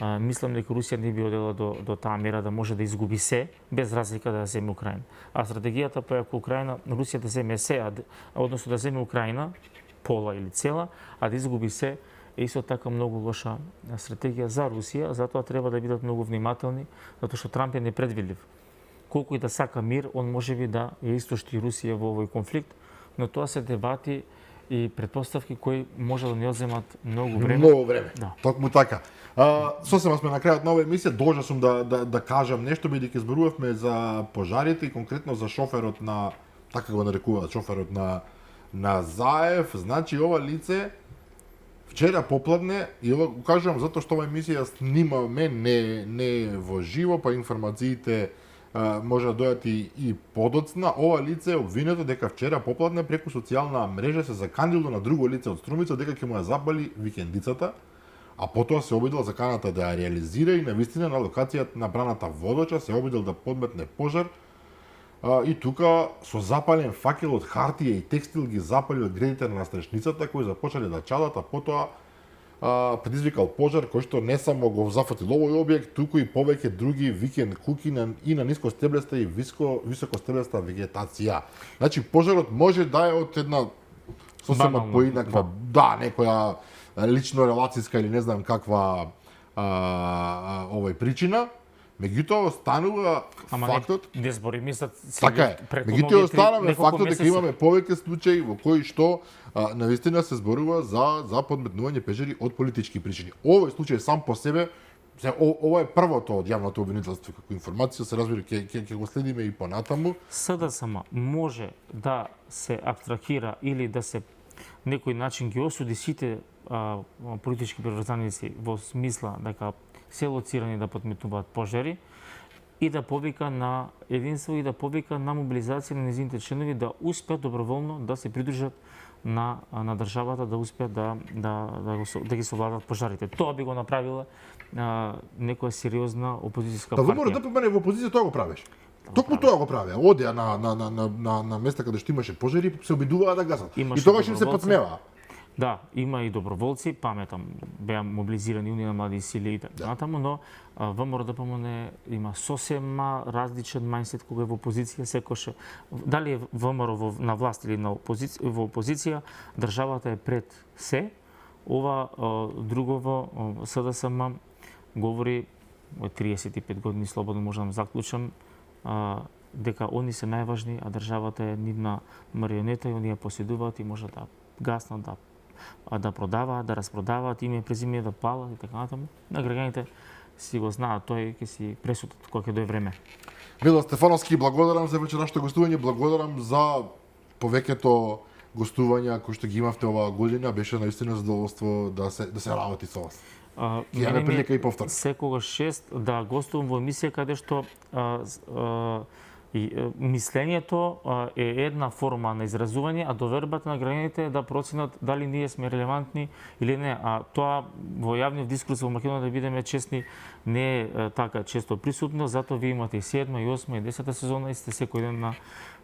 Мислам дека Русија не би одела до таа мера да може да изгуби се, без разлика да земе Украина. А стратегијата па ако Украина, Русија да земе се, односно да земе Украина, пола или цела, а да изгуби се, е исто така многу лоша стратегија за Русија, затоа треба да бидат многу внимателни, затоа што Трамп е непредвидлив. Колку и да сака мир, он можеби да ја истошти Русија во овој конфликт, но тоа се дебати и претпоставки кои може да не одземат многу време. Многу време. Да. Токму така. Сосема сме на крајот на оваа емисија, должен сум да кажам нешто, бидејќи зборувавме за пожарите и конкретно за шоферот на, така го нарекуваат, шоферот на Заев. Значи ова лице вчера попладне, и ова го кажувам затоа што ова емисија снимаме не во живо, па информациите може да дојдат и подоцна. Ова лице е обвинето дека вчера попладне преку социјална мрежа се заканило на друго лице од Струмица дека ќе му ја запали викендицата, а потоа се обидел заканата да ја реализира и навистина на локацијата на браната Водоча се обидел да подметне пожар. И тука со запален факел од хартија и текстил ги запали од гредите на настрешницата кои започнале да чадат, а потоа предизвикал пожар кој што не само го зафатил овој објект, туку и повеќе други викенд куки и на нискостеблеста и високостеблеста вегетација. Значи пожарот може да е од една сосема поинаква, некоја лично релацијска или не знам каква овој причина. Меѓутоа останува фактот. Не збориме за така е. Меѓутоа останува фактот дека имаме повеќе случаи во кои што навистина се зборува за подметнување пежари од политички причини. Овој случај сам по себе, ова е првото од јавното обвинителство како информација, се разбира ќе го следиме и понатаму. СДСМ може да се абстрахира или да се некој начин ги осуди сите политички приврзаници во смисла дека се лоцирани да подметнуваат пожари и да повика на единство и да повика на мобилизација на незините членови да успеат доброволно да се придружат на државата, да успеат да ги совладат пожарите. Тоа би го направила некоја сериозна опозицијска партија. Да, ДПМН во опозиција тоа го правеше. Токму тоа го правеа. Одеа на места каде што имаше пожари, се обидуваа да гасат. И тогаш им се подсмеваа. Да, има и доброволци, паметам, беа мобилизирани Унија на млади сили и така натаму, но ВМРО ДПМН има сосема различен мајндсет кога е во опозиција, секош дали е ВМРО на власт или во опозиција, државата е пред се. Ова другово СДСМ говори од 35 години, слободно можам да заклучам, дека они се најважни, а државата е нивна марионета и они ја поседуваат и може да гаснат, да продаваат, да распродаваат, име презиме да палат и така натаму. На граѓаните си го знаат, тој ќе си пресудат кога ќе дое време. Мило Стефановски, благодарам за вечерашното гостување, благодарам за повеќето гостувања кои што ги имавте оваа година, беше наистина задоволство да се работи со вас. Ќе имаме прилика и повторно. Секогаш чест да гостувам во емисија каде што мислењето е една форма на изразување, а довербата на граѓаните е да проценат дали ние сме релевантни или не. А тоа во јавниот дискурс во Македонија, да бидеме честни, не е така често присутно, затоа вие имате и 7, и 8, и 10 сезона и сте секој ден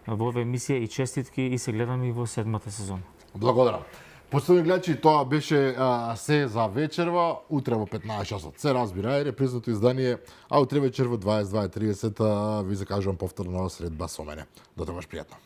во оваа емисија и честитки и се гледаме и во 7-та сезона. Благодарам. Поштовани гледачи, тоа беше се за вечерва. Утре во 15 часот се разбира, е репризното издание, а утре вечер во 22:30 ви закажувам повторно средба со мене. До тогаш пријатно.